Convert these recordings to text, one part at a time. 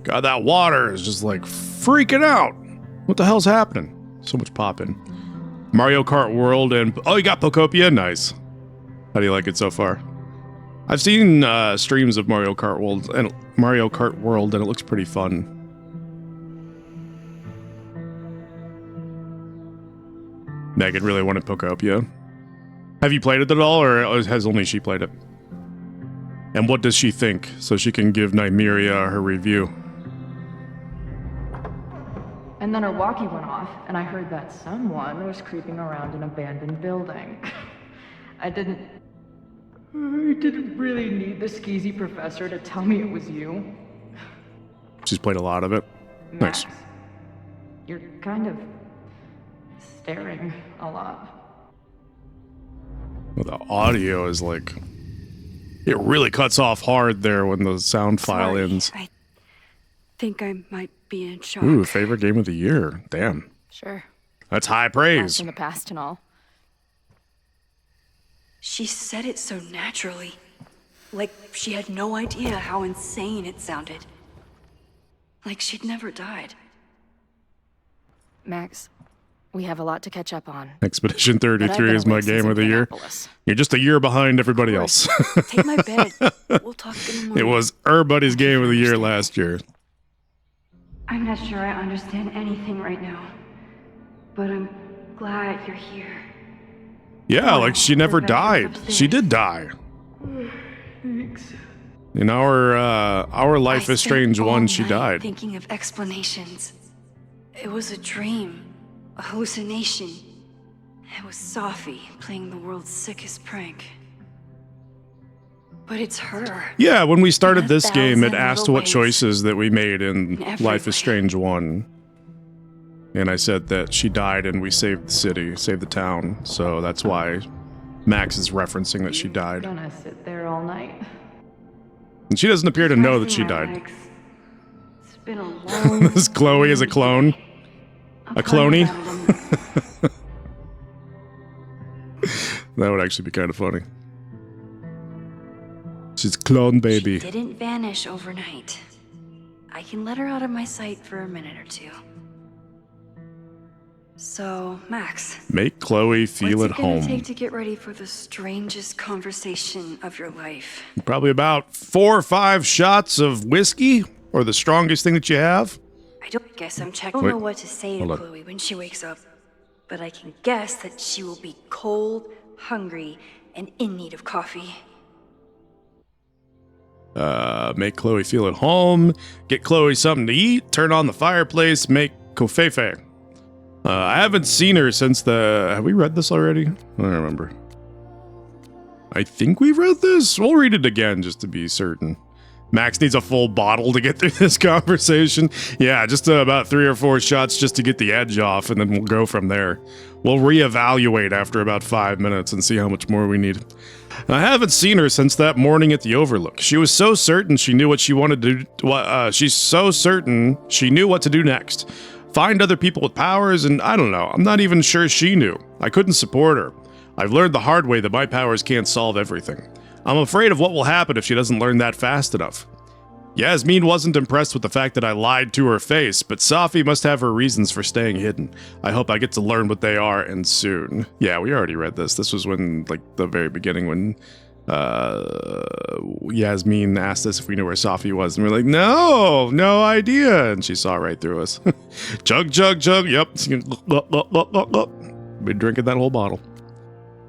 God, that water is just like freaking out. What the hell's happening? So much popping. Mario Kart World and... Oh, you got Pokopia? Nice. How do you like it so far? I've seen streams of Mario Kart World and it looks pretty fun. Megan really wanted Pokopia. Have you played it at all, or has only she played it? And what does she think, so she can give Nymeria her review? And then her walkie went off, and I heard that someone was creeping around an abandoned building. I didn't really need the skeezy professor to tell me it was you. She's played a lot of it. Max, Nice. you're kind of staring a lot. Well, the audio is like... It really cuts off hard there when the sound file Sorry, ends. I think I might be in shock. Ooh, favorite game of the year. Damn. Sure. That's high Past praise. in the past and all. She said it so naturally. Like she had no idea how insane it sounded. Like she'd never died. Max, we have a lot to catch up on. Expedition But I've 33 been is my awake since game of the year. Indianapolis. You're just a year behind everybody else. Take my bed. We'll talk in the morning. It was everybody's game of the year last year. I'm not sure I understand anything right now. But I'm glad you're here. Yeah, like she never We're back died. upstairs. She did die. In our Life I is Strange spent 1, all she night died. Thinking of explanations. It was a dream, a hallucination. It was Safi playing the world's sickest prank. But it's her. Yeah, when we started In a this game, it thousand asked little what ways. choices that we made in In every Life is way. Strange 1. And I said that she died and we saved the city, saved the town. So that's why Max is referencing that she died. Gonna sit there all night. And she doesn't appear to know that she Crossing my died. legs. It's been a long This Chloe is a clone. I'll A tell you cloney? about it in the- That would actually be kind of funny. She's clone baby. She didn't vanish overnight. I can let her out of my sight for a minute or two. So, Max, Make Chloe feel what's at it gonna home. take to get ready for the strangest conversation of your life? Probably about 4 or 5 shots of whiskey, or the strongest thing that you have. I don't guess I'm checking. I Wait, don't know what to say to hold on. Chloe when she wakes up, but I can guess that she will be cold, hungry, and in need of coffee. Make Chloe feel at home. Get Chloe something to eat. Turn on the fireplace. Make kofefe. I haven't seen her since the... Have we read this already? I don't remember. I think we've read this. We'll read it again just to be certain. Max needs a full bottle to get through this conversation. Yeah, just about 3 or 4 shots just to get the edge off, and then we'll go from there. We'll reevaluate after about 5 minutes and see how much more we need. I haven't seen her since that morning at the Overlook. She was so certain she knew what she wanted to do. She's so certain she knew what to do next. Find other people with powers, and I don't know. I'm not even sure she knew. I couldn't support her. I've learned the hard way that my powers can't solve everything. I'm afraid of what will happen if she doesn't learn that fast enough. Yasmin wasn't impressed with the fact that I lied to her face, but Safi must have her reasons for staying hidden. I hope I get to learn what they are, and soon. Yeah, we already read this. This was when, like, the very beginning when Yasmin asked us if we knew where Safi was, and we're like, no idea, and she saw right through us. Chug, chug, chug, yep. Been drinking that whole bottle.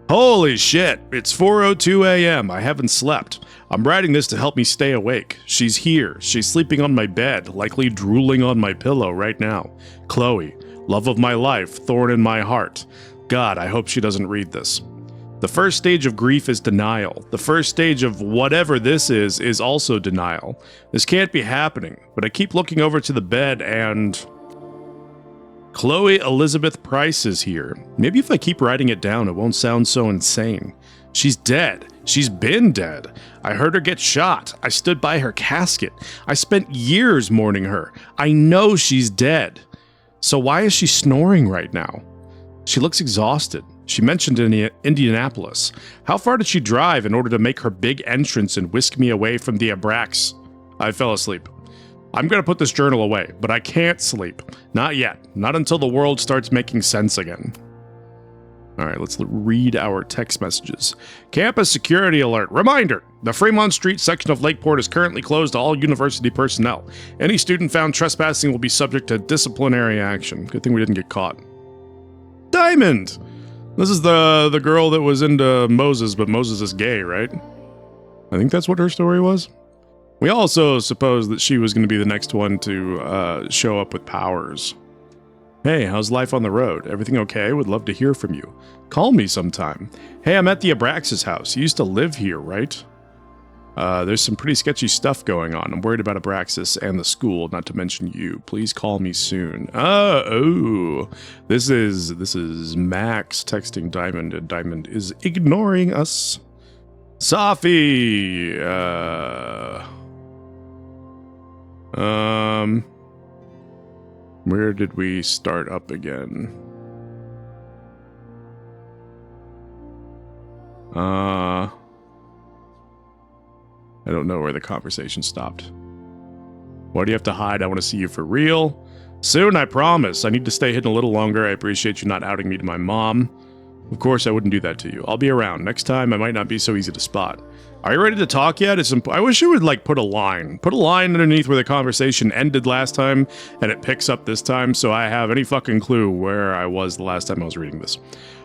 Holy shit, it's 4:02 a.m. I haven't slept. I'm writing this to help me stay awake. She's here. She's sleeping on my bed, likely drooling on my pillow right now. Chloe, love of my life, thorn in my heart. God, I hope she doesn't read this. The first stage of grief is denial. The first stage of whatever this is also denial. This can't be happening, but I keep looking over to the bed and... Chloe Elizabeth Price is here. Maybe if I keep writing it down, it won't sound so insane. She's dead. She's been dead. I heard her get shot. I stood by her casket. I spent years mourning her. I know she's dead. So why is she snoring right now? She looks exhausted. She mentioned Indianapolis. How far did she drive in order to make her big entrance and whisk me away from the Abrax? I fell asleep. I'm going to put this journal away, but I can't sleep. Not yet. Not until the world starts making sense again. All right, let's read our text messages. Campus security alert. Reminder, the Fremont Street section of Lakeport is currently closed to all university personnel. Any student found trespassing will be subject to disciplinary action. Good thing we didn't get caught. Diamond! This is the girl that was into Moses, but Moses is gay, right? I think that's what her story was. We also supposed that she was going to be the next one to show up with powers. Hey, how's life on the road? Everything okay? Would love to hear from you. Call me sometime. Hey, I'm at the Abraxas house. You used to live here, right? There's some pretty sketchy stuff going on. I'm worried about Abraxas and the school, not to mention you. Please call me soon. This is Max texting Diamond, and Diamond is ignoring us. Safi! Where did we start up again? I don't know where the conversation stopped. Why do you have to hide? I want to see you for real. Soon, I promise. I need to stay hidden a little longer. I appreciate you not outing me to my mom. Of course, I wouldn't do that to you. I'll be around. Next time, I might not be so easy to spot. Are you ready to talk yet? I wish you would, like, put a line. Put a line underneath where the conversation ended last time, and it picks up this time, so I have any fucking clue where I was the last time I was reading this.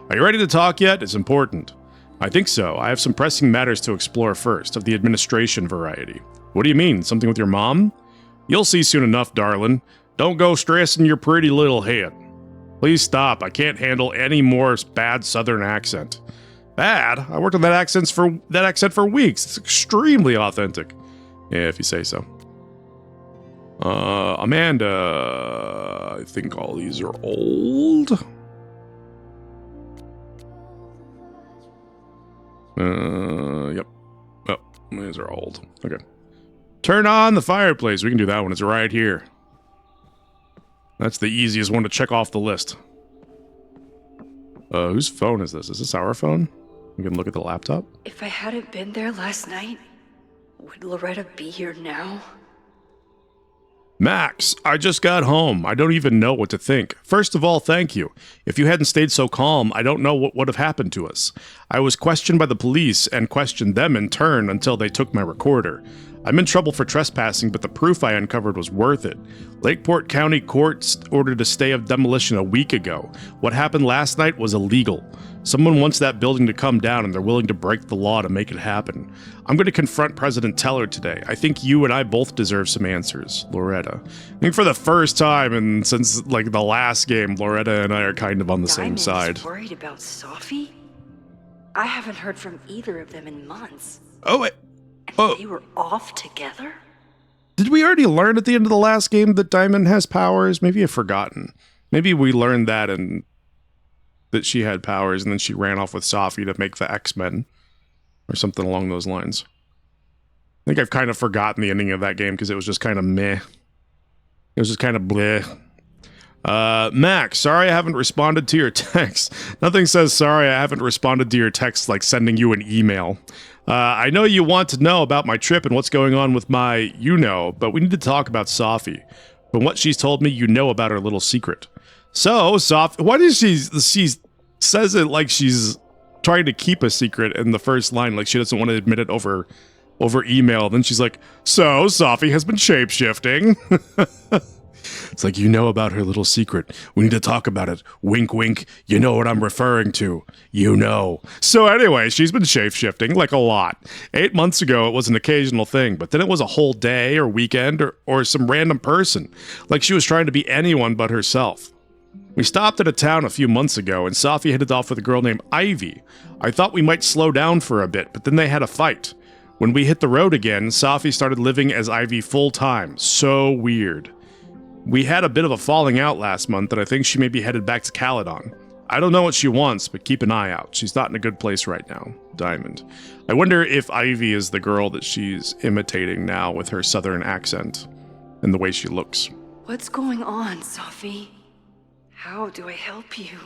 Are you ready to talk yet? It's important. I think so. I have some pressing matters to explore first, of the administration variety. What do you mean? Something with your mom? You'll see soon enough, darling. Don't go stressing your pretty little head. Please stop. I can't handle any more bad southern accent. Bad? I worked on that accent for weeks. It's extremely authentic. Yeah, if you say so. Amanda, I think all these are old. Yep. Oh, these are old. Okay. Turn on the fireplace. We can do that one. It's right here. That's the easiest one to check off the list. Whose phone is this? Is this our phone? We can look at the laptop. If I hadn't been there last night, would Loretta be here now? Max, I just got home. I don't even know what to think. First of all, thank you. If you hadn't stayed so calm, I don't know what would have happened to us. I was questioned by the police and questioned them in turn until they took my recorder. I'm in trouble for trespassing, but the proof I uncovered was worth it. Lakeport County Courts ordered a stay of demolition a week ago. What happened last night was illegal. Someone wants that building to come down, and they're willing to break the law to make it happen. I'm going to confront President Teller today. I think you and I both deserve some answers. Loretta. I think for the first time, and since like the last game, Loretta and I are kind of on the same side. Worried about Safi? I haven't heard from either of them in months. Oh, wait. And they were off together? Did we already learn at the end of the last game that Diamond has powers? Maybe I've forgotten. Maybe we learned that and that she had powers, and then she ran off with Safi to make the X-Men. Or something along those lines. I think I've kind of forgotten the ending of that game because it was just kind of meh. It was just kind of bleh. Max, sorry I haven't responded to your text. Nothing says sorry I haven't responded to your text like sending you an email. I know you want to know about my trip and what's going on with my but we need to talk about Safi. From what she's told me, you know about her little secret. So, Safi, why does she says it like she's trying to keep a secret in the first line, like she doesn't want to admit it over email. Then she's like, so Safi has been shape-shifting. It's like, you know about her little secret. We need to talk about it. Wink, wink. You know what I'm referring to. You know. So anyway, she's been shape-shifting, like a lot. 8 months ago, it was an occasional thing, but then it was a whole day or weekend or some random person. Like she was trying to be anyone but herself. We stopped at a town a few months ago, and Safi headed off with a girl named Ivy. I thought we might slow down for a bit, but then they had a fight. When we hit the road again, Safi started living as Ivy full-time. So weird. We had a bit of a falling out last month, and I think she may be headed back to Caledon. I don't know what she wants, but keep an eye out. She's not in a good place right now. Diamond. I wonder if Ivy is the girl that she's imitating now with her southern accent and the way she looks. What's going on, Safi? How do I help you?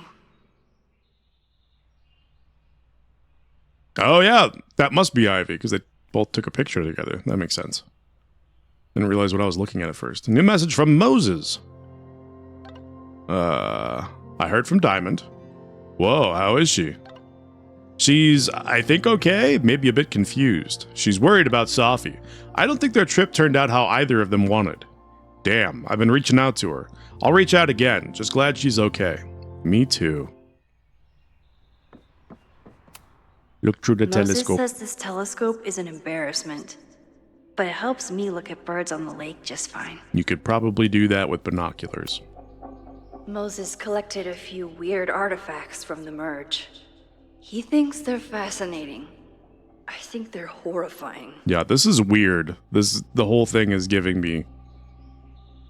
Oh yeah, that must be Ivy, because they both took a picture together. That makes sense. Didn't realize what I was looking at first. A new message from Moses. I heard from Diamond. Whoa, how is she? She's, I think, okay, maybe a bit confused. She's worried about Safi. I don't think their trip turned out how either of them wanted. Damn, I've been reaching out to her. I'll reach out again. Just glad she's okay. Me too. Look through the telescope. Moses says this telescope is an embarrassment, but it helps me look at birds on the lake just fine. You could probably do that with binoculars. Moses collected a few weird artifacts from the merge. He thinks they're fascinating. I think they're horrifying. Yeah, this is weird. The whole thing is giving me...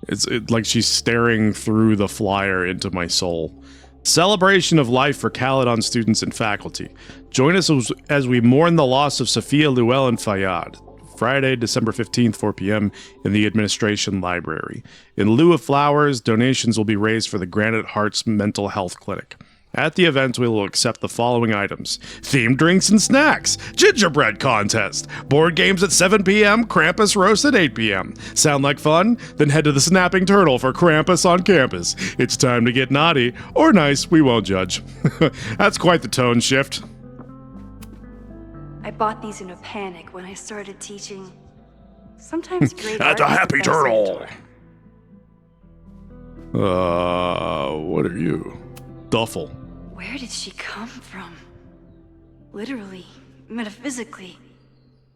It's like she's staring through the flyer into my soul. Celebration of life for Caledon students and faculty. Join us as we mourn the loss of Sophia Llewellyn Fayyad. Friday, December 15th, 4 p.m. in the Administration Library. In lieu of flowers, donations will be raised for the Granite Hearts Mental Health Clinic. At the event, we will accept the following items. Themed drinks and snacks. Gingerbread contest. Board games at 7 p.m. Krampus roast at 8 p.m. Sound like fun? Then head to the Snapping Turtle for Krampus on campus. It's time to get naughty. Or nice, we won't judge. That's quite the tone shift. I bought these in a panic when I started teaching. Sometimes great That's art a is happy the best turtle. mentor. What are you? Duffel. Where did she come from? Literally, metaphysically.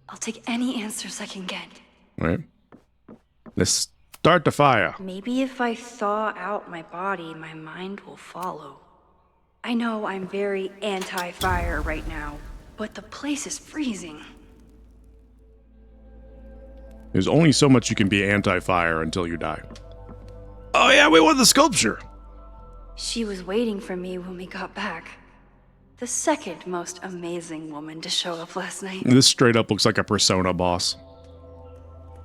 I'll take any answers I can get. Right. Let's start the fire. Maybe if I thaw out my body, my mind will follow. I know I'm very anti-fire right now, but the place is freezing. There's only so much you can be anti-fire until you die. Oh yeah, we won the sculpture! She was waiting for me when we got back. The second most amazing woman to show up last night. This straight up looks like a Persona boss.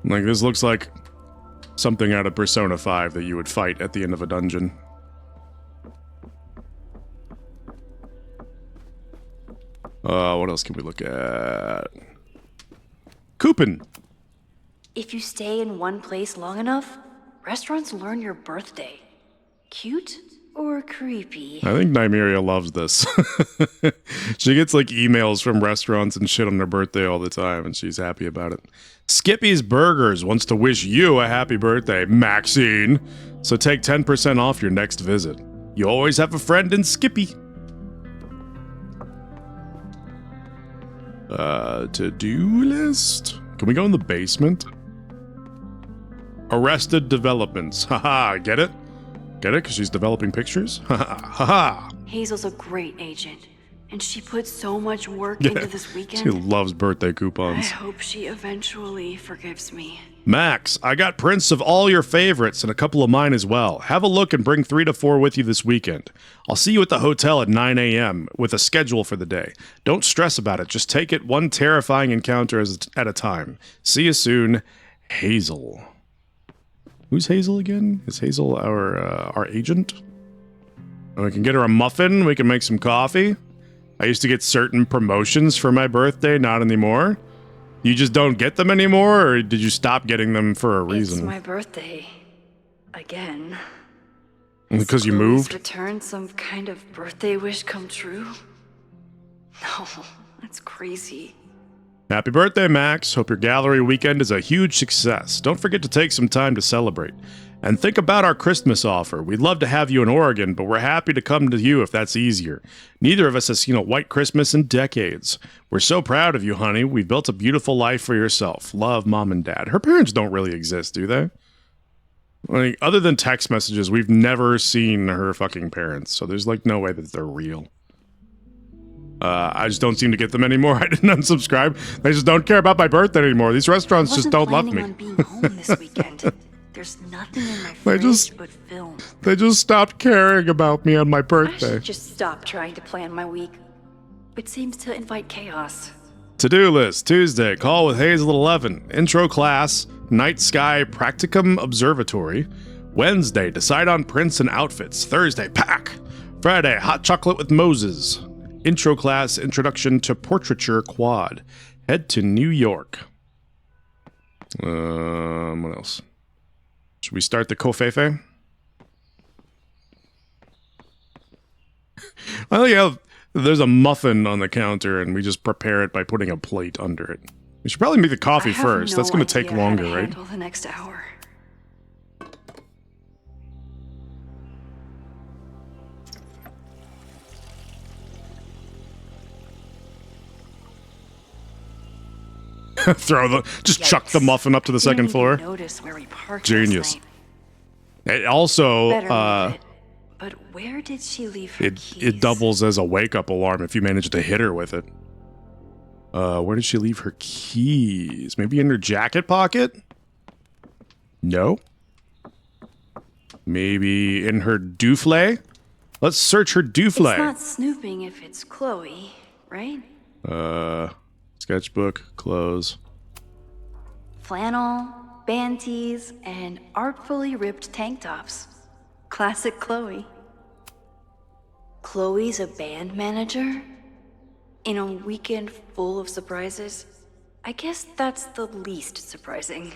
Like, this looks like something out of Persona 5 that you would fight at the end of a dungeon. What else can we look at? Coupon! If you stay in one place long enough, restaurants learn your birthday. Cute or creepy? I think Nymeria loves this. She gets like emails from restaurants and shit on her birthday all the time, and she's happy about it. Skippy's Burgers wants to wish you a happy birthday, Maxine. So take 10% off your next visit. You always have a friend in Skippy. To-do list? Can we go in the basement? Arrested Developments. Haha, get it? Get it? Because she's developing pictures? Haha. Hazel's a great agent, and she put so much work into this She weekend. loves birthday I coupons. hope she eventually forgives me. Max, I got prints of all your favorites and a couple of mine as well. Have a look and bring 3 to 4 with you this weekend. I'll see you at the hotel at 9 a.m. with a schedule for the day. Don't stress about it. Just take it one terrifying encounter at a time. See you soon, Hazel. Who's Hazel again? Is Hazel our agent? We can get her a muffin. We can make some coffee. I used to get certain promotions for my birthday. Not anymore. You just don't get them anymore, or did you stop getting them for a reason? It's my birthday. Again. Because you Chloe's moved? Return some kind of birthday wish come true? No, that's crazy. Happy birthday, Max. Hope your gallery weekend is a huge success. Don't forget to take some time to celebrate. And think about our Christmas offer. We'd love to have you in Oregon, but we're happy to come to you if that's easier. Neither of us has seen a white Christmas in decades. We're so proud of you, honey. We've built a beautiful life for yourself. Love, Mom and Dad. Her parents don't really exist, do they? Like, other than text messages, we've never seen her fucking parents, so there's like no way that they're real. I just don't seem to get them anymore. I didn't unsubscribe. They just don't care about my birthday anymore. These restaurants just don't love me. I wasn't planning on being home this weekend. There's nothing in my fridge but film. They just stopped caring about me on my I birthday. should just stop trying to plan my week. It seems to invite chaos. To-do list, Tuesday, call with Hazel at 11. Intro class, Night Sky Practicum Observatory. Wednesday, decide on prints and outfits. Thursday, pack. Friday, hot chocolate with Moses. Intro class, Introduction to Portraiture Quad. Head to New York. What else? Should we start the Covfefe? I think there's a muffin on the counter, and we just prepare it by putting a plate under it. We should probably make the coffee first. That's going to take longer, right? Handle the next hour. Just chuck the muffin up to the second floor. Notice where we parked Genius. last night. It also, Better move it. But where did she leave her keys? it doubles as a wake-up alarm if you manage to hit her with it. Where did she leave her keys? Maybe in her jacket pocket? No. Maybe in her doufle? Let's search her doufle. It's not snooping if it's Chloe, right? Sketchbook, clothes. Flannel, band tees, and artfully ripped tank tops. Classic Chloe. Chloe's a band manager? In a weekend full of surprises? I guess that's the least surprising.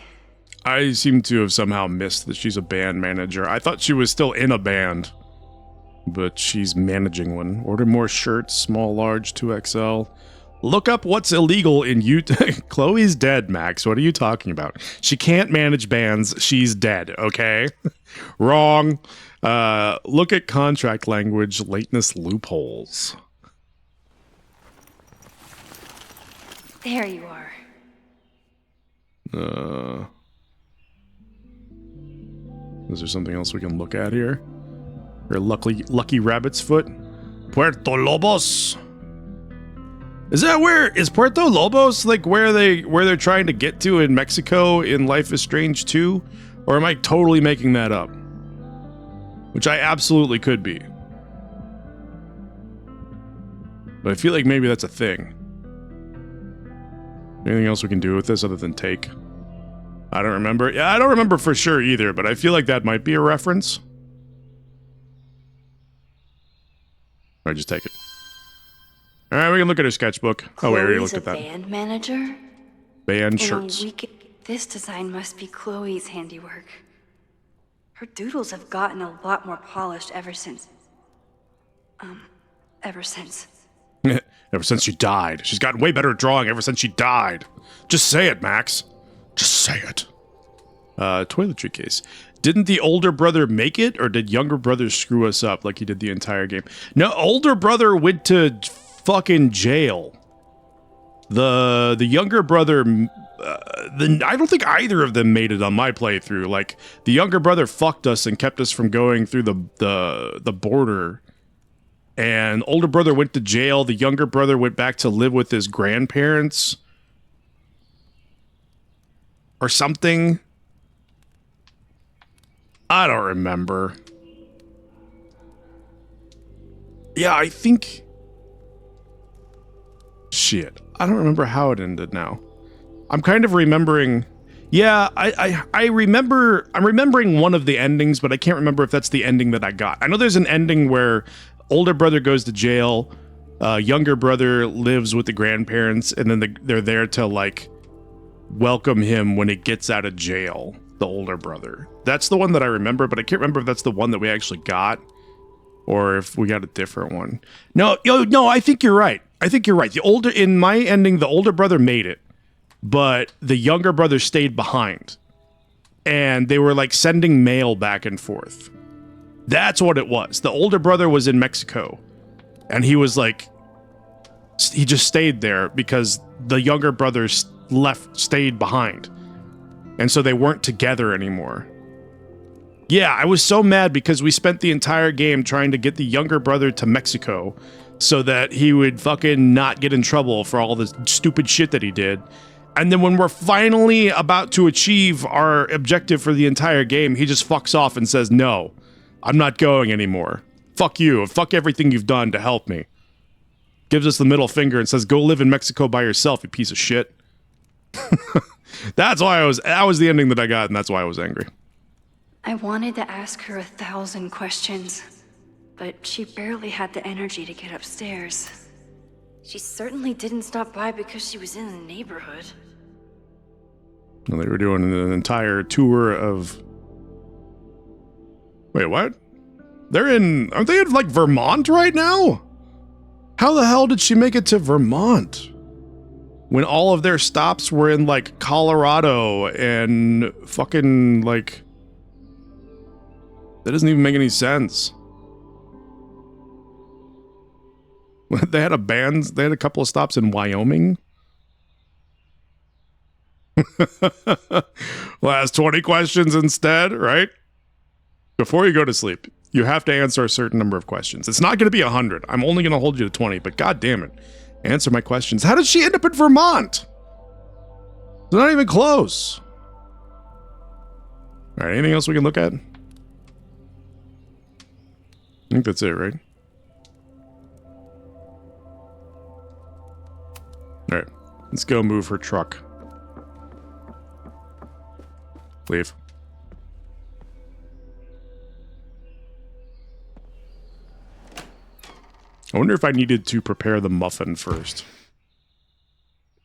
I seem to have somehow missed that she's a band manager. I thought she was still in a band. But she's managing one. Order more shirts, small, large, 2XL. Look up what's illegal in Utah. Chloe's dead, Max. What are you talking about? She can't manage bands. She's dead, okay? Wrong. Look at contract language, lateness loopholes. There you are. Is there something else we can look at here? Or Lucky Rabbit's Foot? Puerto Lobos! Is Puerto Lobos like where they're trying to get to in Mexico in Life is Strange 2? Or am I totally making that up? Which I absolutely could be. But I feel like maybe that's a thing. Anything else we can do with this other than take? I don't remember. Yeah, I don't remember for sure either, but I feel like that might be a reference. Alright, just take it. Alright, we can look at her sketchbook. Oh, we already looked at that. Band manager? Band shirts. This design must be Chloe's handiwork. Her doodles have gotten a lot more polished ever since. Ever since she died. She's gotten way better at drawing ever since she died. Just say it, Max. Just say it. Toiletry case. Didn't the older brother make it, or did younger brother screw us up like he did the entire game? No, older brother went to fucking jail. The younger brother, I don't think either of them made it on my playthrough. Like, the younger brother fucked us and kept us from going through the border. And older brother went to jail. The younger brother went back to live with his grandparents. Or something. I don't remember. Yeah, I think... Shit. I don't remember how it ended now. I'm kind of remembering... Yeah, I remember... I'm remembering one of the endings, but I can't remember if that's the ending that I got. I know there's an ending where older brother goes to jail, younger brother lives with the grandparents, and then they're there to, like, welcome him when he gets out of jail, the older brother. That's the one that I remember, but I can't remember if that's the one that we actually got, or if we got a different one. No, I think you're right. In my ending, the older brother made it, but the younger brother stayed behind. And they were like sending mail back and forth. That's what it was. The older brother was in Mexico, and he was like, he just stayed there because the younger brother stayed behind. And so they weren't together anymore. Yeah, I was so mad because we spent the entire game trying to get the younger brother to Mexico so that he would fucking not get in trouble for all the stupid shit that he did. And then when we're finally about to achieve our objective for the entire game, he just fucks off and says, no, I'm not going anymore. Fuck you. Fuck everything you've done to help me. Gives us the middle finger and says, go live in Mexico by yourself, you piece of shit. That's why that was the ending that I got, and that's why I was angry. I wanted to ask her 1,000 questions, but she barely had the energy to get upstairs. She certainly didn't stop by because she was in the neighborhood. Well, they were doing an entire tour of... Wait, what? Aren't they in, like, Vermont right now? How the hell did she make it to Vermont? When all of their stops were in, like, Colorado and fucking, like... That doesn't even make any sense. They had a couple of stops in Wyoming. Last 20 questions instead, right? Before you go to sleep, you have to answer a certain number of questions. It's not going to be 100. I'm only going to hold you to 20, but god damn it. Answer my questions. How did she end up in Vermont? They're not even close. All right, anything else we can look at? I think that's it, right? All right, let's go move her truck. Leave. I wonder if I needed to prepare the muffin first.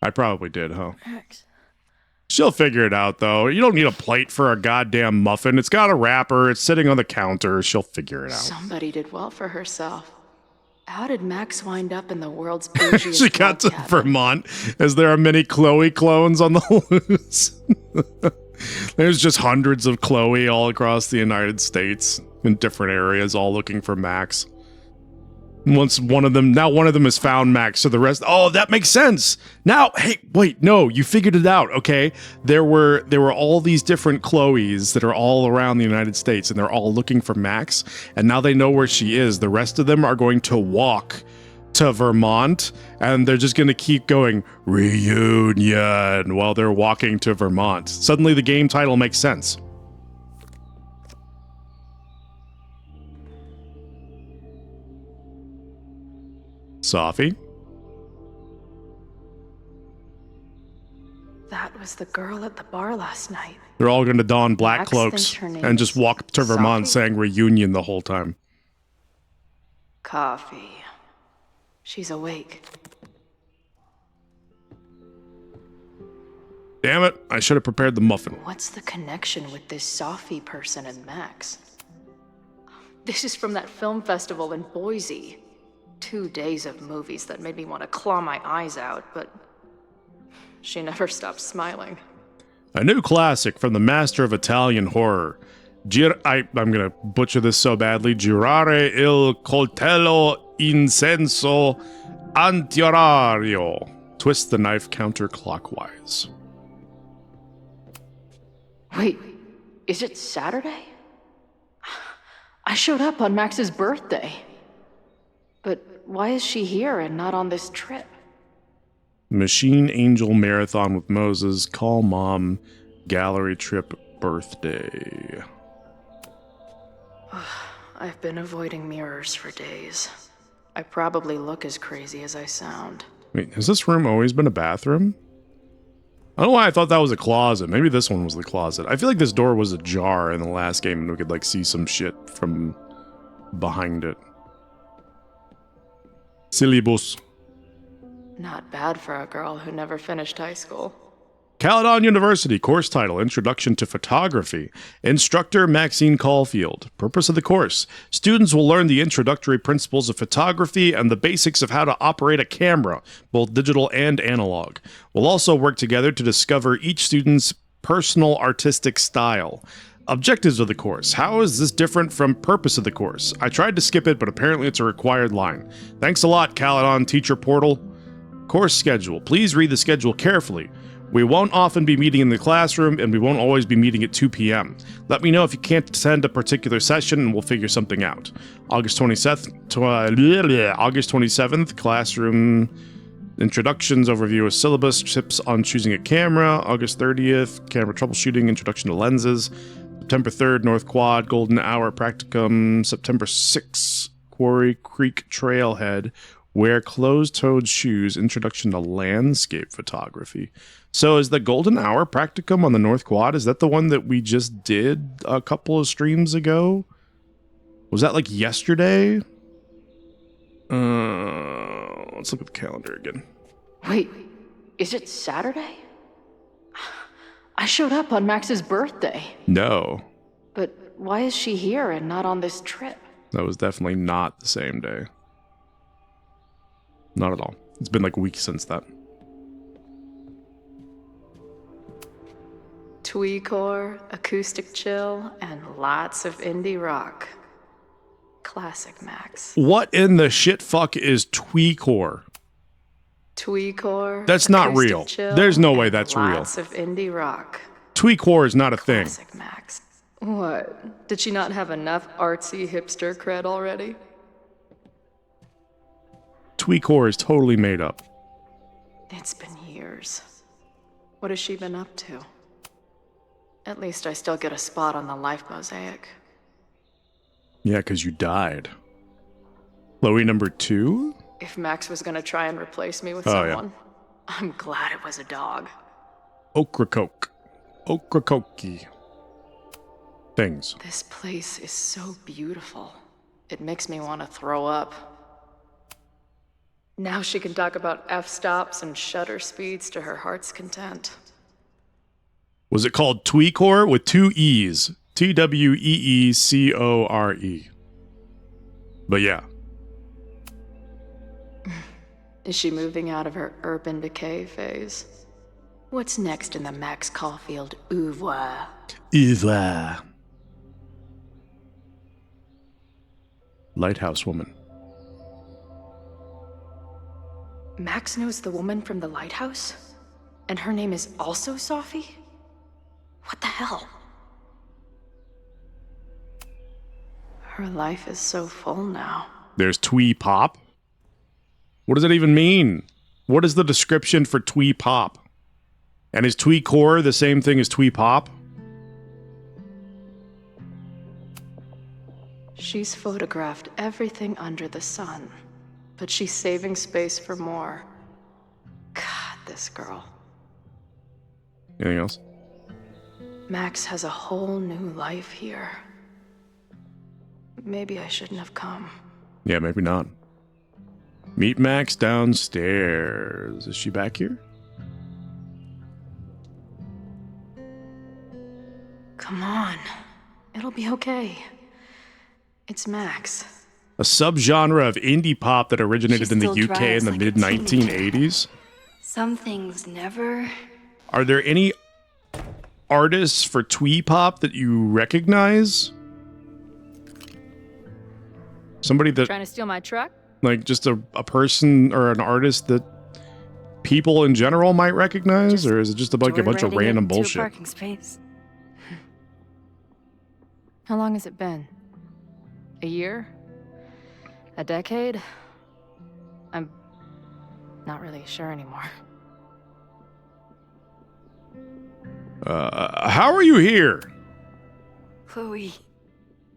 I probably did, huh? Max. She'll figure it out, though. You don't need a plate for a goddamn muffin. It's got a wrapper. It's sitting on the counter. She'll figure it out. Somebody did well for herself. How did Max wind up in the world's bougiest She got to cabin? Vermont, as there are many Chloe clones on the loose. There's just hundreds of Chloe all across the United States in different areas, all looking for Max. Once one of them has found Max, so the rest, oh, that makes sense. Now, hey, wait, no, you figured it out, okay? There were all these different Chloes that are all around the United States, and they're all looking for Max, and now they know where she is. The rest of them are going to walk to Vermont, and they're just going to keep going, reunion, while they're walking to Vermont. Suddenly the game title makes sense. Sophie? That was the girl at the bar last night. They're all going to don black Max cloaks thinks her name and just is walk to Vermont Sophie? saying reunion the whole time. Coffee. She's awake. Damn it, I should have prepared the muffin. What's the connection with this Sophie person and Max? This is from that film festival in Boise. 2 days of movies that made me want to claw my eyes out, but she never stopped smiling. A new classic from the master of Italian horror. I'm gonna butcher this so badly. Girare il coltello in senso antiorario. Twist the knife counterclockwise. Wait, is it Saturday? I showed up on Max's birthday. But why is she here and not on this trip? Machine Angel Marathon with Moses. Call Mom. Gallery trip birthday. I've been avoiding mirrors for days. I probably look as crazy as I sound. Wait, has this room always been a bathroom? I don't know why I thought that was a closet. Maybe this one was the closet. I feel like this door was ajar in the last game and we could like see some shit from behind it. Syllabus. Not bad for a girl who never finished high school. Caledon University, course title, Introduction to Photography. Instructor, Maxine Caulfield. Purpose of the course. Students will learn the introductory principles of photography and the basics of how to operate a camera, both digital and analog. We'll also work together to discover each student's personal artistic style. Objectives of the course. How is this different from purpose of the course? I tried to skip it, but apparently it's a required line. Thanks a lot, Caledon Teacher Portal. Course schedule. Please read the schedule carefully. We won't often be meeting in the classroom, and we won't always be meeting at 2 p.m. Let me know if you can't attend a particular session, and we'll figure something out. August 27th, classroom introductions, overview of syllabus, tips on choosing a camera. August 30th, camera troubleshooting, introduction to lenses. September 3rd, North Quad, Golden Hour practicum. September 6th, Quarry Creek Trailhead. Wear closed-toed shoes, introduction to landscape photography. So is the Golden Hour practicum on the North Quad, is that the one that we just did a couple of streams ago? Was that like yesterday? Let's look at the calendar again. Wait, is it Saturday? I showed up on Max's birthday. No, But why is she here and not on this trip? that was definitely not the same day. Not at all. It's been like weeks since that. Tweecore, acoustic chill, and lots of indie rock. Classic Max. What in the shit fuck is Tweecore? Tweecore. That's not acoustic real. chill, There's no way and that's real. Lots of indie rock. Tweecore is not a thing. Classic Max. What? Did she not have enough artsy hipster cred already? Tweecore is totally made up. It's been years. What has she been up to? At least I still get a spot on the life mosaic. Yeah, because you died. Chloe number 2? If Max was gonna try and replace me with Oh, yeah. someone, I'm glad it was a dog. Okrakoke. Okrakoki. Things. This place is so beautiful. It makes me want to throw up. Now she can talk about f-stops and shutter speeds to her heart's content. Was it called Tweecore with 2 E's? Tweecore. But yeah. Is she moving out of her urban decay phase? What's next in the Max Caulfield oeuvre? Eva. Lighthouse woman. Max knows the woman from the lighthouse? And her name is also Sophie? What the hell? Her life is so full now. There's Twee Pop. What does that even mean? What is the description for Twee Pop? And is Tweecore the same thing as Twee Pop? She's photographed everything under the sun, but she's saving space for more. God, this girl. Anything else? Max has a whole new life here. Maybe I shouldn't have come. Yeah, maybe not. Meet Max downstairs. Is she back here? Come on. It'll be okay. It's Max. A subgenre of indie pop that originated She in the still UK in drives the like a mid 1980s. Some things never. Are there any artists for twee pop that you recognize? Somebody that, Trying to steal my truck? like, just a person or an artist that people in general might recognize? Or is it just like a bunch of Joyriding random into a bullshit? parking space. How long has it been? A year? A decade? I'm not really sure anymore. How are you here? Chloe,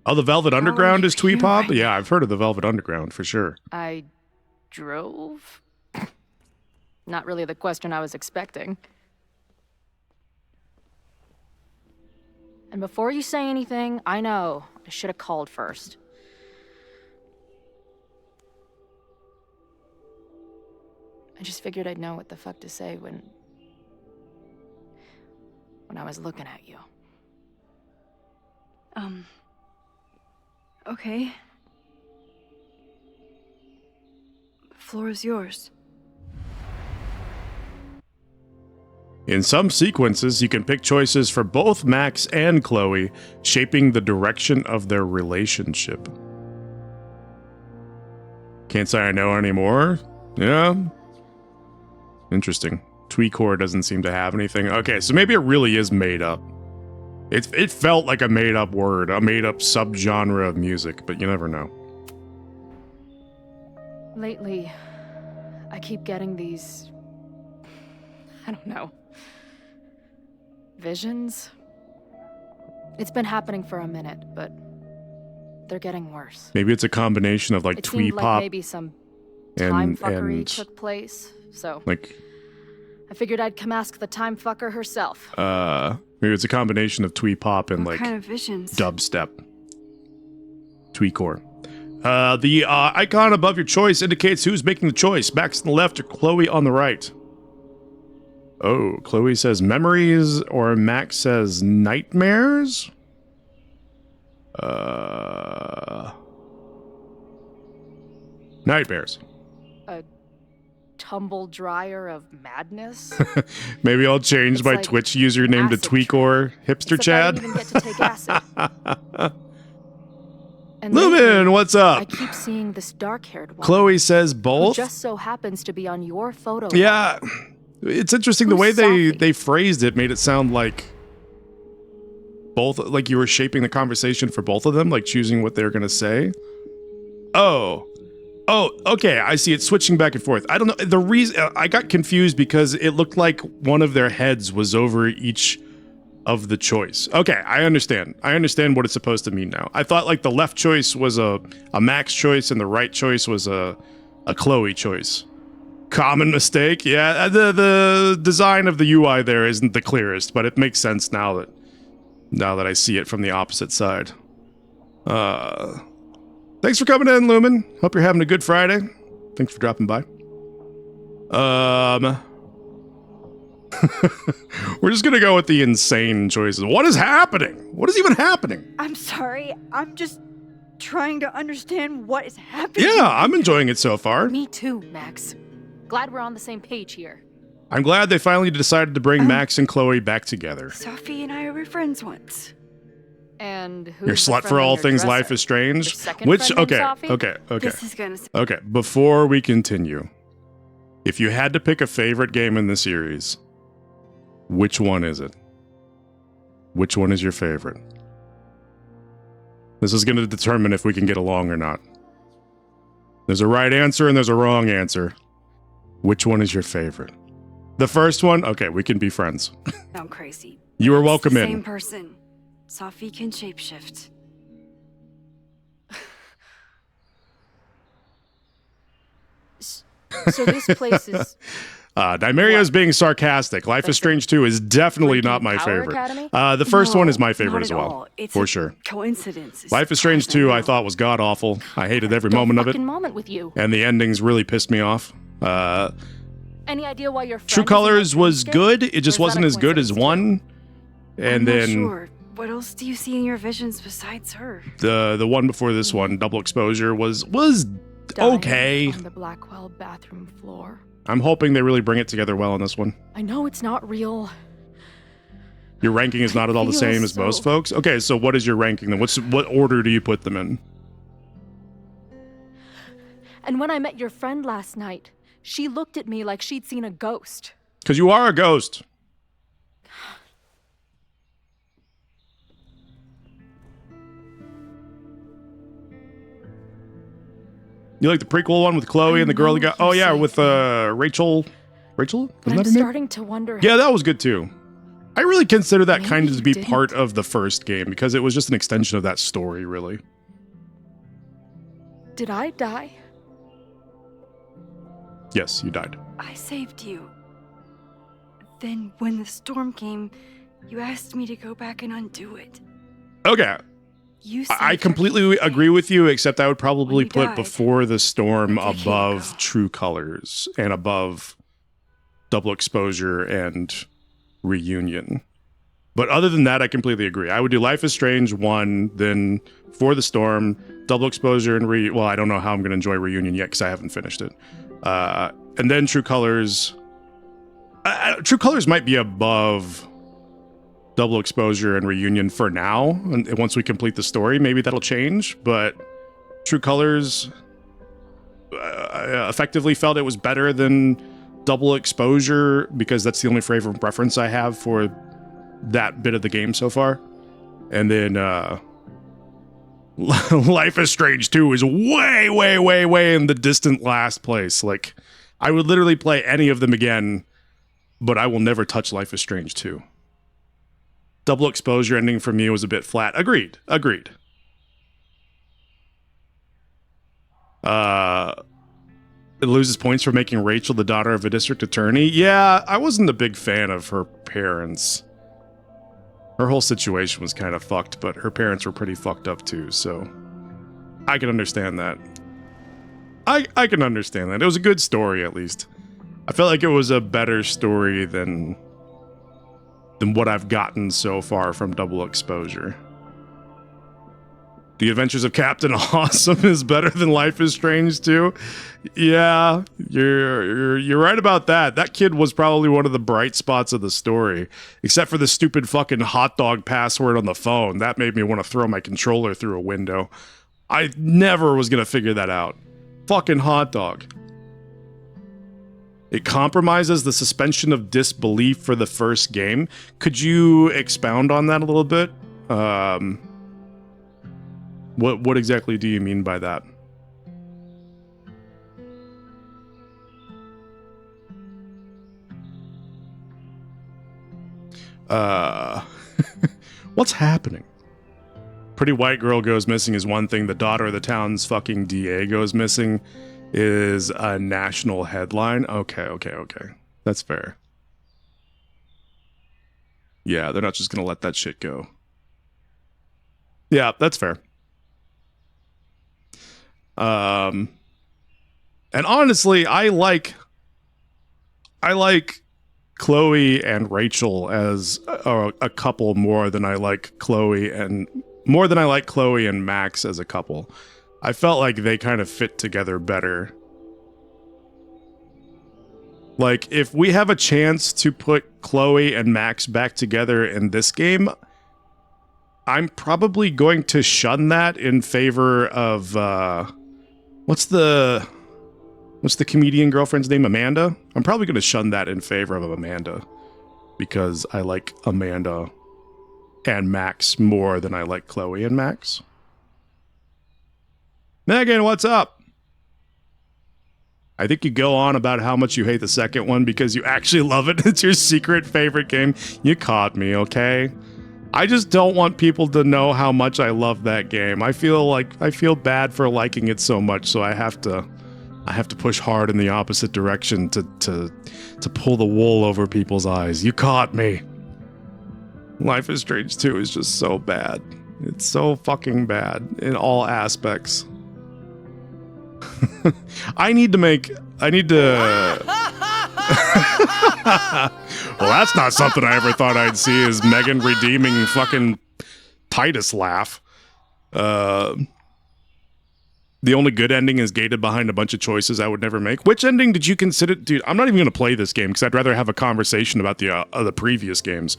Oh, the Velvet How Underground are is twee you pop? right Yeah, I've heard of the Velvet Underground for sure. I drove? Not really the question I was expecting. And before you say anything, I know I should have called first. I just figured I'd know what the fuck to say when I was looking at you. okay. The floor is yours. In some sequences, you can pick choices for both Max and Chloe, shaping the direction of their relationship. Can't say I know anymore. Yeah. Interesting. Tweecore doesn't seem to have anything. Okay, so maybe it really is made up. It felt like a made up word, a made up subgenre of music, but you never know. Lately, I keep getting these... I don't know. Visions? It's been happening for a minute, but they're getting worse. Maybe it's a combination of like It twee seemed like pop maybe some time fuckery and took place, so like I figured I'd come ask the time fucker herself. maybe it's a combination of twee pop and What like kind of visions? dubstep. Tweecore. The icon above your choice indicates who's making the choice. Max on the left or Chloe on the right. Oh, Chloe says memories, or Max says nightmares? Nightmares. A tumble dryer of madness? Maybe I'll change It's my like Twitch username to acid Tweakor Hipster Except I Chad. don't even get to take acid. And Lumen, lately, what's I up? keep seeing this dark-haired one. Chloe says who both. just so happens to be on your photo. Yeah, it's interesting the Who's way Sophie? they phrased it made it sound like both, like you were shaping the conversation for both of them, like choosing what they're gonna say. Oh, okay, I see it switching back and forth. I don't know the reason. I got confused because it looked like one of their heads was over each of the choice. Okay, I understand. I understand what it's supposed to mean now. I thought like the left choice was a Max choice and the right choice was a Chloe choice. Common mistake. Yeah, the design of the UI there isn't the clearest, but it makes sense now that I see it from the opposite side. Thanks for coming in, Lumen. Hope you're having a good Friday. Thanks for dropping by. We're just gonna go with the insane choices. What is happening? What is even happening? I'm sorry. I'm just trying to understand what is happening. Yeah, I'm enjoying it so far. Me too, Max. Glad we're on the same page here. I'm glad they finally decided to bring Max and Chloe back together. Sophie and I were friends once. And who's Your the slut friend for on all your things dresser? Life is Strange. Your second Which friend named okay, Sophie? okay. This is gonna. Okay, before we continue, if you had to pick a favorite game in the series, which one is it? Which one is your favorite? This is going to determine if we can get along or not. There's a right answer and there's a wrong answer. Which one is your favorite? The first one? Okay, we can be friends. I'm crazy. You are It's welcome the in. Same person. Sophie can shapeshift. So this place is Nymerio's being sarcastic. Life is Like the Strange 2 is definitely not my Power favorite. Academy? The first one is my No, favorite not as at well. all. It's For a sure. Coincidence. as Life is far Strange as 2 I know. thought was god awful. I hated every no moment of it. fucking moment with you. And the endings really pissed me off. Any idea why your friend True isn't Colors like was Thursday? good. It Or just is that wasn't a as good as coincidence, one. And I'm then not sure. What else do you see in your visions besides her? the one before this one, Double Exposure, was Dying okay. On the Blackwell bathroom floor. I'm hoping they really bring it together well on this one. I know it's not real. Your ranking is not at all the feel same as so- most folks. Okay, so what is your ranking then? What order do you put them in? And when I met your friend last night, she looked at me like she'd seen a ghost. Because you are a ghost. You like the prequel one with Chloe and the girl who got... Oh, yeah, with Rachel... Rachel? But Wasn't I'm that her name? starting to wonder. Yeah, that was good too. I really consider that kind Maybe of to you be didn't. part of the first game because it was just an extension of that story, really. Did I die? Yes, you died. I saved you. Then, when the storm came, you asked me to go back and undo it. Okay, You saved I her completely from agree fate. with you, except I would probably When you put died, Before the Storm a decade above ago. True Colors and above Double Exposure and Reunion. But other than that, I completely agree. I would do Life is Strange 1, then Before the Storm, Double Exposure, and well, I don't know how I'm going to enjoy Reunion yet because I haven't finished it. And then True Colors. True Colors might be above Double Exposure and Reunion for now. And once we complete the story, maybe that'll change. But True Colors I effectively felt it was better than Double Exposure because that's the only frame of reference I have for that bit of the game so far. And then Life is Strange 2 is way, way, way, way in the distant last place. Like, I would literally play any of them again, but I will never touch Life is Strange 2. Double Exposure ending for me was a bit flat. Agreed. It loses points for making Rachel the daughter of a district attorney. Yeah, I wasn't a big fan of her parents. Her whole situation was kind of fucked, but her parents were pretty fucked up too, so I can understand that. I can understand that. It was a good story, at least. I felt like it was a better story than what I've gotten so far from Double Exposure. The Adventures of Captain Awesome is better than Life is Strange 2. Yeah, you're right about that. That kid was probably one of the bright spots of the story, except for the stupid fucking hot dog password on the phone. That made me want to throw my controller through a window. I never was gonna figure that out. Fucking hot dog. It compromises the suspension of disbelief for the first game. Could you expound on that a little bit? What exactly do you mean by that? What's happening? Pretty white girl goes missing is one thing. The daughter of the town's fucking DA goes missing is a national headline. Okay. That's fair. Yeah, they're not just gonna let that shit go. Yeah, that's fair. And honestly, I like Chloe and Rachel as a couple more than I like Chloe and Max as a couple. I felt like they kind of fit together better. Like, if we have a chance to put Chloe and Max back together in this game, I'm probably going to shun that in favor of, what's the comedian girlfriend's name? Amanda? I'm probably going to shun that in favor of Amanda, because I like Amanda and Max more than I like Chloe and Max. Megan, what's up? I think you go on about how much you hate the second one because you actually love it. It's your secret favorite game. You caught me, okay? I just don't want people to know how much I love that game. I feel bad for liking it so much, so I have to push hard in the opposite direction to pull the wool over people's eyes. You caught me. Life is Strange 2 is just so bad. It's so fucking bad in all aspects. I need to Well, that's not something I ever thought I'd see, is Megan redeeming fucking Titus laugh. The only good ending is gated behind a bunch of choices I would never make. Which ending did you consider? Dude, I'm not even going to play this game because I'd rather have a conversation about the previous games.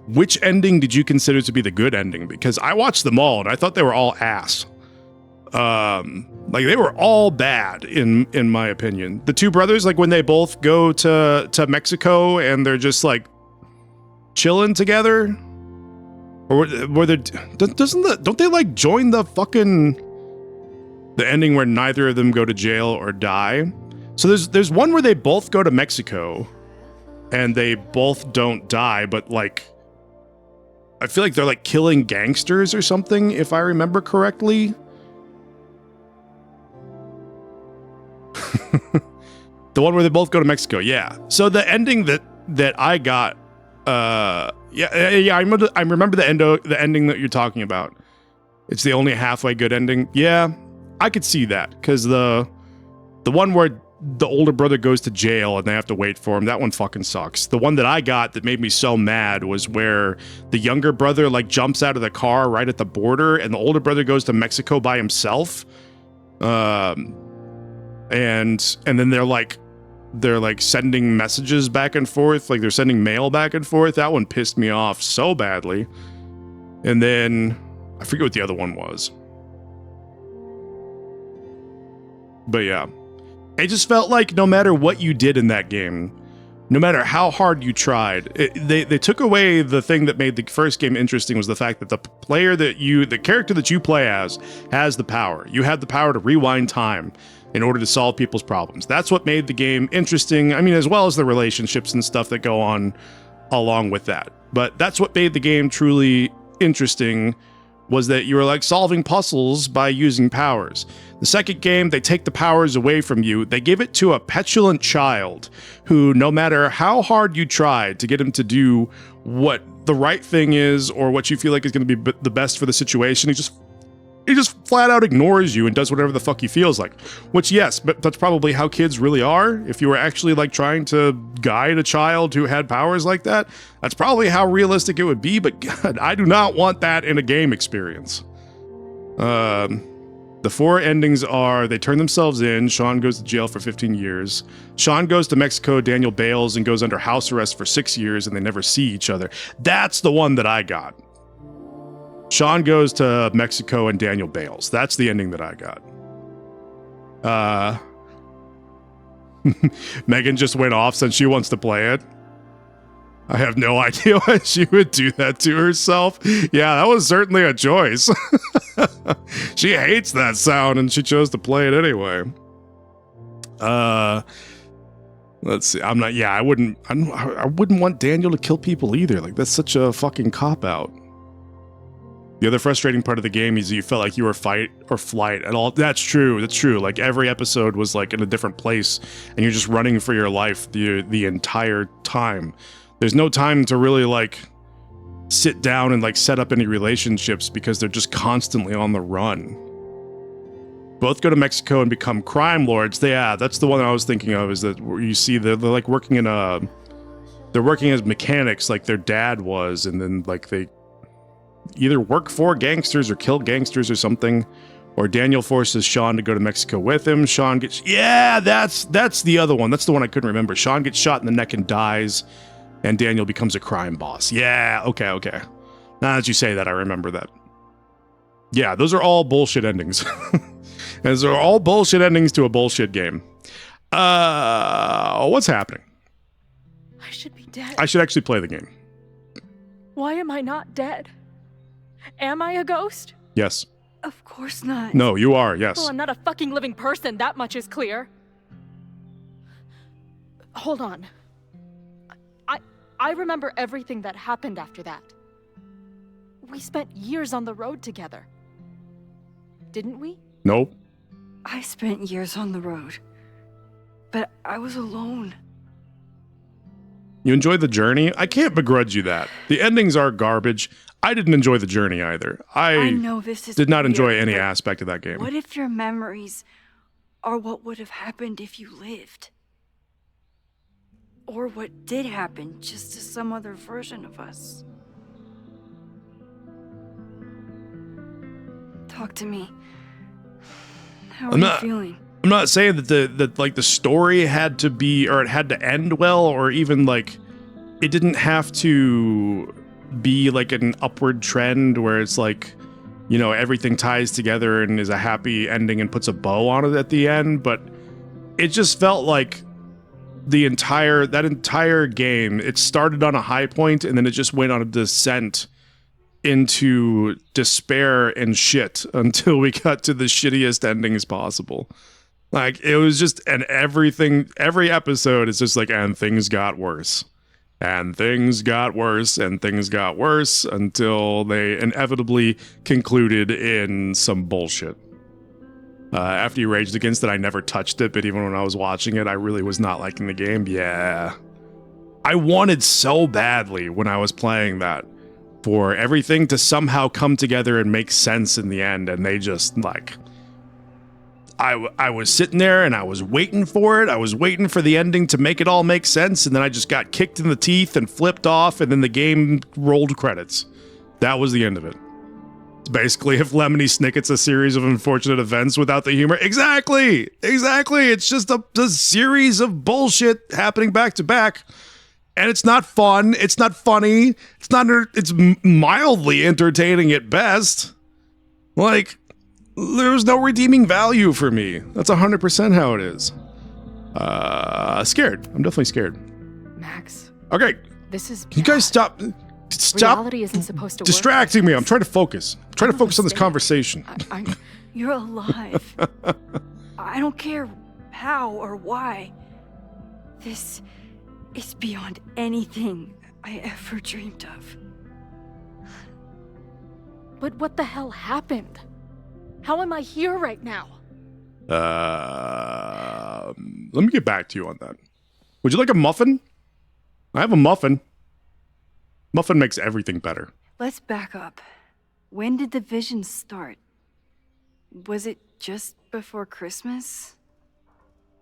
Which ending did you consider to be the good ending? Because I watched them all and I thought they were all ass. Like, they were all bad in my opinion. The two brothers, like when they both go to Mexico and they're just like chilling together, or were they? Don't they like join the fucking the ending where neither of them go to jail or die? So there's one where they both go to Mexico and they both don't die, but like I feel like they're like killing gangsters or something, if I remember correctly. The one where they both go to Mexico, yeah. So the ending that I got, I remember the ending that you're talking about. It's the only halfway good ending. Yeah, I could see that, because the one where the older brother goes to jail and they have to wait for him, that one fucking sucks. The one that I got that made me so mad was where the younger brother like jumps out of the car right at the border and the older brother goes to Mexico by himself. And then they're like sending messages back and forth, like they're sending mail back and forth. That one pissed me off so badly. And then I forget what the other one was. But yeah, it just felt like no matter what you did in that game, no matter how hard you tried, they took away the thing that made the first game interesting, was the fact that the character that you play as has the power. You had the power to rewind time in order to solve people's problems. That's what made the game interesting. I mean, as well as the relationships and stuff that go on along with that. But that's what made the game truly interesting, was that you were like solving puzzles by using powers. The second game, they take the powers away from you. They give it to a petulant child who, no matter how hard you tried to get him to do what the right thing is or what you feel like is going to be the best for the situation, he He just flat out ignores you and does whatever the fuck he feels like. Which, yes, but that's probably how kids really are. If you were actually like trying to guide a child who had powers like that, that's probably how realistic it would be. But God, I do not want that in a game experience. The 4 endings are: they turn themselves in, Sean goes to jail for 15 years, Sean goes to Mexico, Daniel bails and goes under house arrest for 6 years, and they never see each other. That's the one that I got. Sean goes to Mexico and Daniel bails. That's the ending that I got. Megan just went off since she wants to play it. I have no idea why she would do that to herself. Yeah, that was certainly a choice. She hates that sound and she chose to play it anyway. Let's see. I wouldn't want Daniel to kill people either. Like, that's such a fucking cop-out. The other frustrating part of the game is you felt like you were fight or flight at all. That's true. That's true. Like, every episode was like in a different place and you're just running for your life the entire time. There's no time to really like sit down and like set up any relationships because they're just constantly on the run. Both go to Mexico and become crime lords. That's the one I was thinking of, is that where you see they're like working in they're working as mechanics like their dad was, and then like they either work for gangsters or kill gangsters or something. Or Daniel forces Sean to go to Mexico with him. Sean gets, that's the other one. That's the one I couldn't remember. Sean gets shot in the neck and dies. And Daniel becomes a crime boss. Yeah, okay. Now that you say that, I remember that. Yeah, those are all bullshit endings. Those are all bullshit endings to a bullshit game. What's happening? I should be dead. I should actually play the game. Why am I not dead? Am I a ghost? Yes. Of course not. No, you are, yes. Well, I'm not a fucking living person, that much is clear. Hold on. I remember everything that happened after that. We spent years on the road together. Didn't we? Nope. I spent years on the road, but I was alone. You enjoyed the journey? I can't begrudge you that. The endings are garbage. I didn't enjoy the journey either. I know this is did not enjoy weird, any but aspect of that game. What if your memories are what would have happened if you lived? Or what did happen, just to some other version of us? Talk to me. How are you feeling? I'm not saying that the story had to be, or it had to end well, or even like it didn't have to be like an upward trend where it's like, you know, everything ties together and is a happy ending and puts a bow on it at the end, but it just felt like that entire game, it started on a high point and then it just went on a descent into despair and shit until we got to the shittiest endings possible. Like, it was just, and every episode is just like, and things got worse. And things got worse, and things got worse until they inevitably concluded in some bullshit. After you raged against it, I never touched it, but even when I was watching it, I really was not liking the game. Yeah. I wanted so badly when I was playing that for everything to somehow come together and make sense in the end, and they just, like... I was sitting there and I was waiting for it. I was waiting for the ending to make it all make sense, and then I just got kicked in the teeth and flipped off, and then the game rolled credits. That was the end of it. It's basically if Lemony Snicket's a series of unfortunate events without the humor. Exactly! It's just a series of bullshit happening back to back. And it's not fun. It's not funny. It's mildly entertaining at best. Like... There's no redeeming value for me. That's 100% how it is. Scared. I'm definitely scared. Max, Okay, this is can you guys stop Reality isn't supposed to distracting work like me. I'm trying to focus. I'm trying to focus on this understand. conversation. You're alive. I don't care how or why. This is beyond anything I ever dreamed of. But what the hell happened? How am I here right now? Let me get back to you on that. Would you like a muffin? I have a muffin. Muffin makes everything better. Let's back up. When did the visions start? Was it just before Christmas?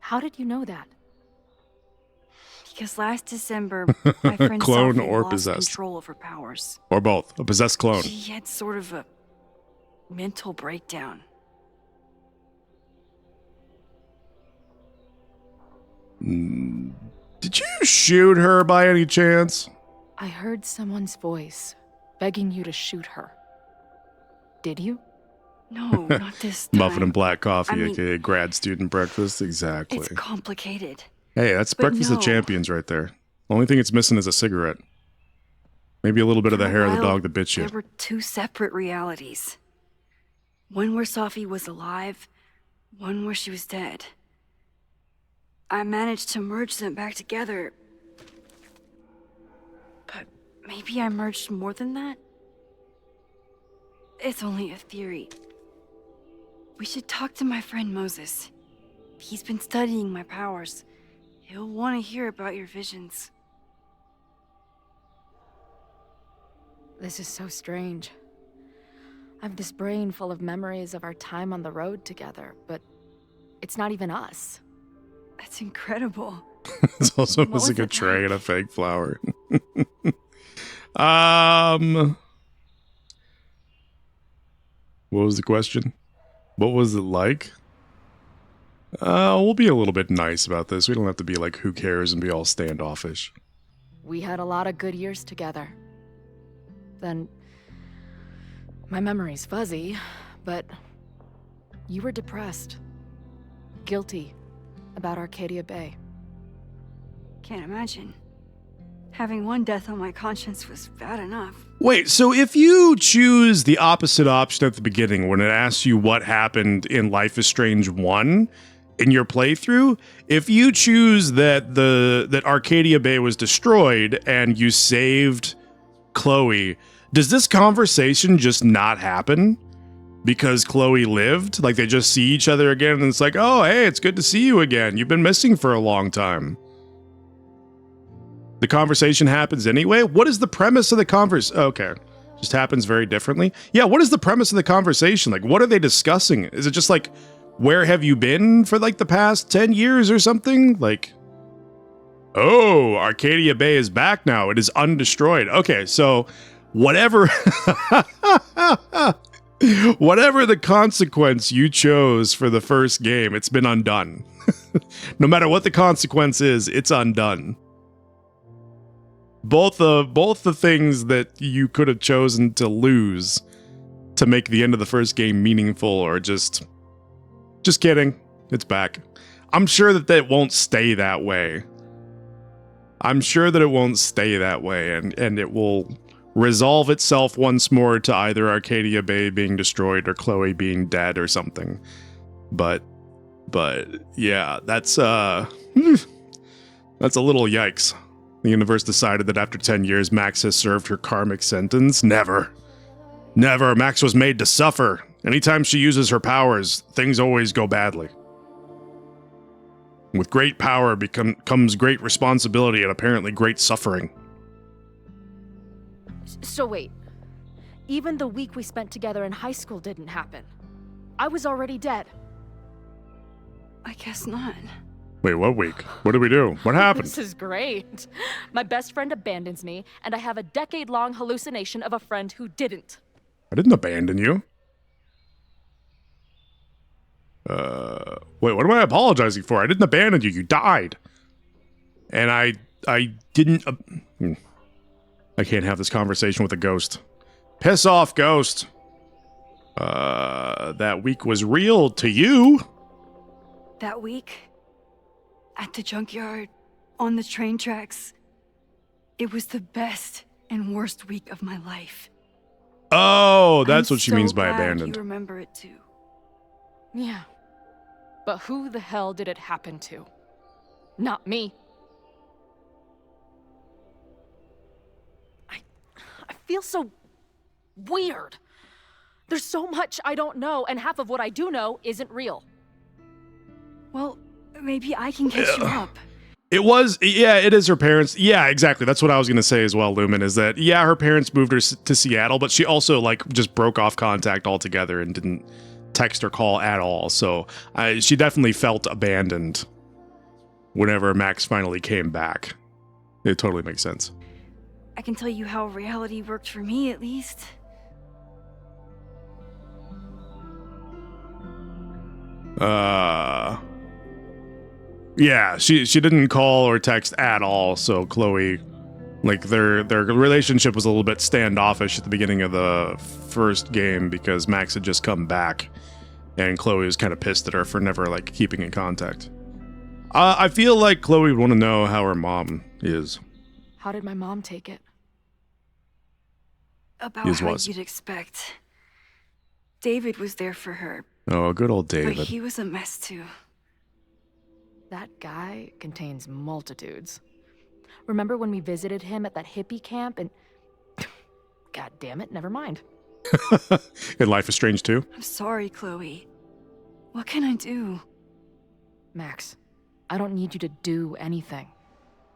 How did you know that? Because last December, my friend Clone Sophie or lost possessed. control of her powers. Or both. A possessed clone. She had sort of a mental breakdown. Did you shoot her by any chance? I heard someone's voice begging you to shoot her. Did you? No, not this time. Muffin and black coffee, I mean, aka grad student breakfast. Exactly. It's complicated. Hey, that's but breakfast of no. champions right there. The only thing it's missing is a cigarette. Maybe a little bit of the For a hair of the while, dog that bit you. There were two separate realities. One where Sophie was alive, one where she was dead. I managed to merge them back together. But maybe I merged more than that? It's only a theory. We should talk to my friend Moses. He's been studying my powers. He'll want to hear about your visions. This is so strange. I have this brain full of memories of our time on the road together, but it's not even us. That's incredible. It's also What was missing a it tray like? and a fake flower. What was the question? What was it like? We'll be a little bit nice about this. We don't have to be like, who cares, and be all standoffish. We had a lot of good years together. Then, my memory's fuzzy, but you were depressed, guilty about Arcadia Bay. Can't imagine. Having one death on my conscience was bad enough. Wait, so if you choose the opposite option at the beginning when it asks you what happened in Life is Strange 1 in your playthrough, if you choose that Arcadia Bay was destroyed and you saved Chloe, does this conversation just not happen because Chloe lived? Like they just see each other again and it's like, oh, hey, it's good to see you again. You've been missing for a long time. The conversation happens anyway? What is the premise of the conversation? Okay. Just happens very differently. Yeah, what is the premise of the conversation? Like, what are they discussing? Is it just like, where have you been for like the past 10 years or something? Like, oh, Arcadia Bay is back now. It is undestroyed. Okay, so whatever whatever the consequence you chose for the first game, it's been undone. No matter what the consequence is, it's undone. Both the things that you could have chosen to lose to make the end of the first game meaningful are just kidding. It's back. I'm sure that won't stay that way. I'm sure that it won't stay that way, and it will resolve itself once more to either Arcadia Bay being destroyed or Chloe being dead or something. But yeah, that's a little yikes. The universe decided that after 10 years, Max has served her karmic sentence. Never. Never. Max was made to suffer. Anytime she uses her powers, things always go badly. With great power comes great responsibility and apparently great suffering. So wait, even the week we spent together in high school didn't happen. I was already dead. I guess not. Wait, what week? What did we do? What happened? This is great. My best friend abandons me, and I have a decade-long hallucination of a friend who didn't. I didn't abandon you. Wait, what am I apologizing for? I didn't abandon you. You died. And I didn't... I can't have this conversation with a ghost. Piss off, ghost. That week was real to you. That week, at the junkyard, on the train tracks, it was the best and worst week of my life. Oh, that's I'm what she so means by glad abandoned. You remember it too. Yeah. But who the hell did it happen to? Not me. I feel so weird. There's so much I don't know, and half of what I do know isn't real. Well, maybe I can catch you up. It is her parents. Yeah, exactly. That's what I was going to say as well, Lumen, is that, yeah, her parents moved her to Seattle, but she also, like, just broke off contact altogether and text or call at all. So she definitely felt abandoned whenever Max finally came back. It totally makes sense. I can tell you how reality worked for me, at least. Yeah, she didn't call or text at all, so Chloe, like, their relationship was a little bit standoffish at the beginning of the first game because Max had just come back, and Chloe was kind of pissed at her for never, like, keeping in contact. I feel like Chloe would want to know how her mom is. How did my mom take it? About His how was. you'd expect. David was there for her, Oh, good old but David. he was a mess too. That guy contains multitudes. Remember when we visited him at that hippie camp and... God damn it, never mind. And Life is Strange too? I'm sorry, Chloe. What can I do? Max, I don't need you to do anything.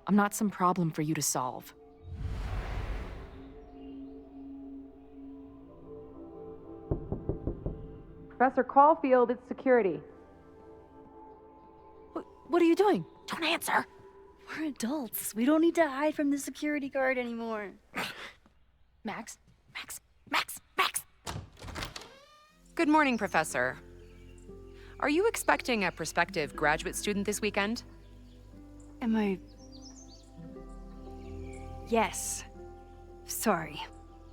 I'm not some problem for you to solve. Professor Caulfield, it's security. What are you doing? Don't answer! We're adults. We don't need to hide from the security guard anymore. Max? Max? Good morning, Professor. Are you expecting a prospective graduate student this weekend? Am I... Yes. Sorry.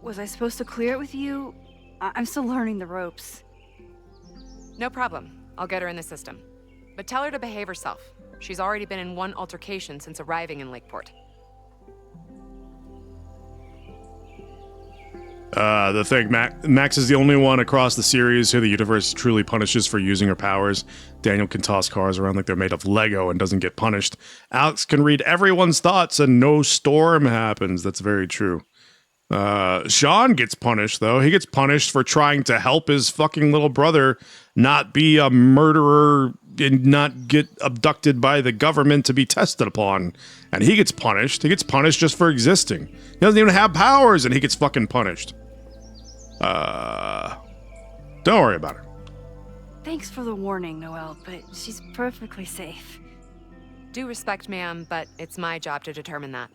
Was I supposed to clear it with you? I'm still learning the ropes. No problem. I'll get her in the system. But tell her to behave herself. She's already been in one altercation since arriving in Lakeport. The thing, Max is the only one across the series who the universe truly punishes for using her powers. Daniel can toss cars around like they're made of Lego and doesn't get punished. Alex can read everyone's thoughts and no storm happens. That's very true. Sean gets punished, though. He gets punished for trying to help his fucking little brother not be a murderer and not get abducted by the government to be tested upon. And he gets punished. He gets punished just for existing. He doesn't even have powers, and he gets fucking punished. Don't worry about it. Thanks for the warning, Noelle, but she's perfectly safe. Due respect, ma'am, but it's my job to determine that.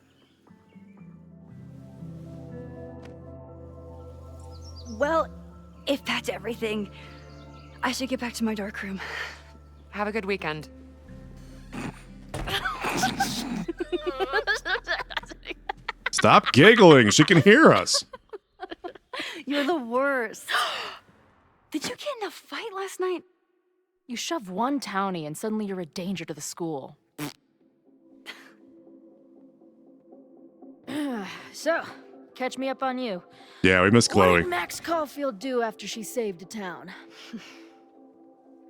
Well, if that's everything, I should get back to my dark room. Have a good weekend. Stop giggling. She can hear us. You're the worst. Did you get in a fight last night? You shove one townie and suddenly you're a danger to the school. So, catch me up on you. Yeah, we miss What Chloe. did Max Caulfield do after she saved a town?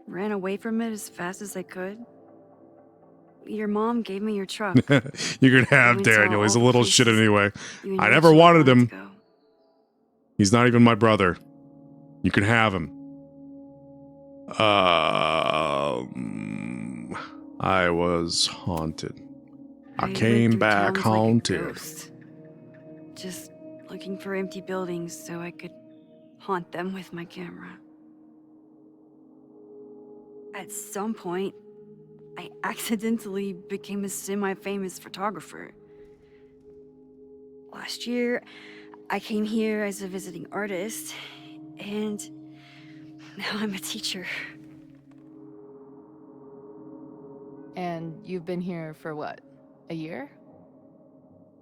Ran away from it as fast as I could. Your mom gave me your truck. You can have We saw Daniel. He's a all the little shit places anyway. You and I your never son wanted to him. go. He's not even my brother. You can have him. I was haunted. I went came through back towns like a haunted. ghost. Just looking for empty buildings so I could haunt them with my camera. At some point, I accidentally became a semi-famous photographer. Last year, I came here as a visiting artist, and now I'm a teacher. And you've been here for what? A year?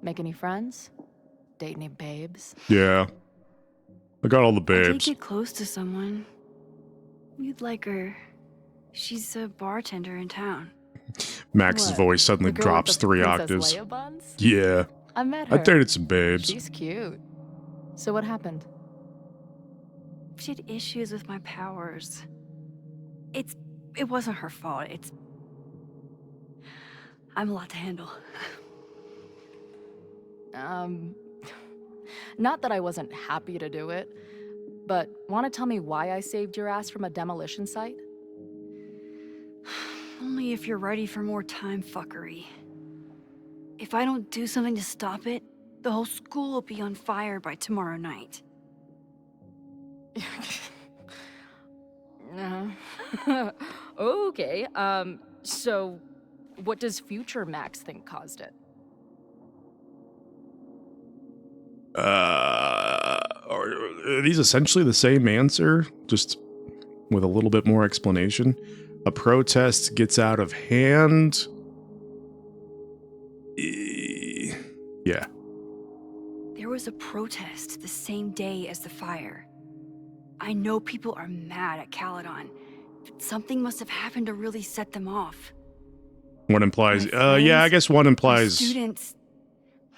Make any friends? Date any babes? Yeah. I got all the I did babes. get close to someone. You'd like her. She's a bartender in town. Max's What, voice suddenly the girl with drops the 3 Princess octaves. Leia buns? Yeah. I met her. I dated some babes. She's cute. So what happened? She had issues with my powers. It wasn't her fault. I'm a lot to handle. Not that I wasn't happy to do it, but want to tell me why I saved your ass from a demolition site? Only if you're ready for more time fuckery. If I don't do something to stop it, the whole school will be on fire by tomorrow night. Okay, so what does future Max think caused it? Are these essentially the same answer, just with a little bit more explanation? A protest gets out of hand. Yeah. There was a protest the same day as the fire. I know people are mad at Caledon, but something must have happened to really set them off. One implies, My yeah, I friends, guess one my implies students,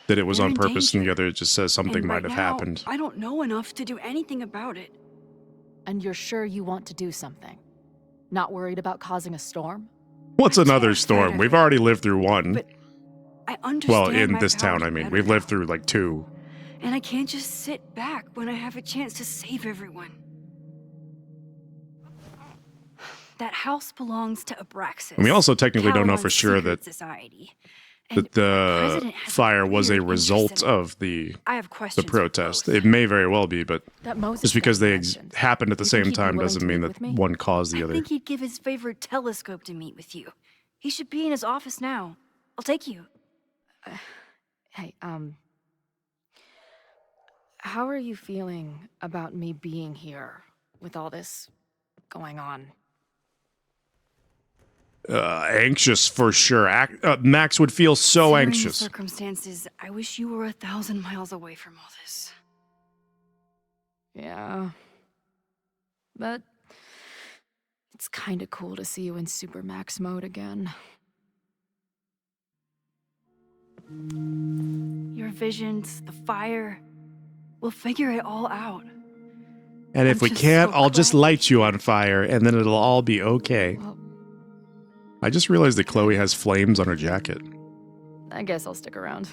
that it was they're on in purpose, and the danger. other just says something and might right have now, happened. I don't know enough to do anything about it. And you're sure you want to do something? Not worried about causing a storm? What's I'm another terrified storm? of We've it. already lived through one. But I Well, understand in my this town, powers I mean. better We've lived now. through like 2. And I can't just sit back when I have a chance to save everyone. That house belongs to Abraxas. And we also technically don't know for Caledon's sure secret that society. And the our president has fire was a weird interest result in it. of the I have questions for protest. both. It may very well be, but That Moses just because guy they mentioned. happened at the You think same he'd be time willing doesn't to mean meet that with me? one caused the I other. think he'd give his favorite telescope to meet with you. He should be in his office now. I'll take you. Hey, how are you feeling about me being here with all this going on? Anxious for sure. Max would feel so Considering the anxious. circumstances, I wish you were 1,000 miles away from all this. Yeah. But it's kind of cool to see you in Super Max mode again. Your visions, the fire, we'll figure it all out. And if I'm we just can't, so I'll just glad light you on fire, and then it'll all be okay. Well, I just realized that Chloe has flames on her jacket. I guess I'll stick around.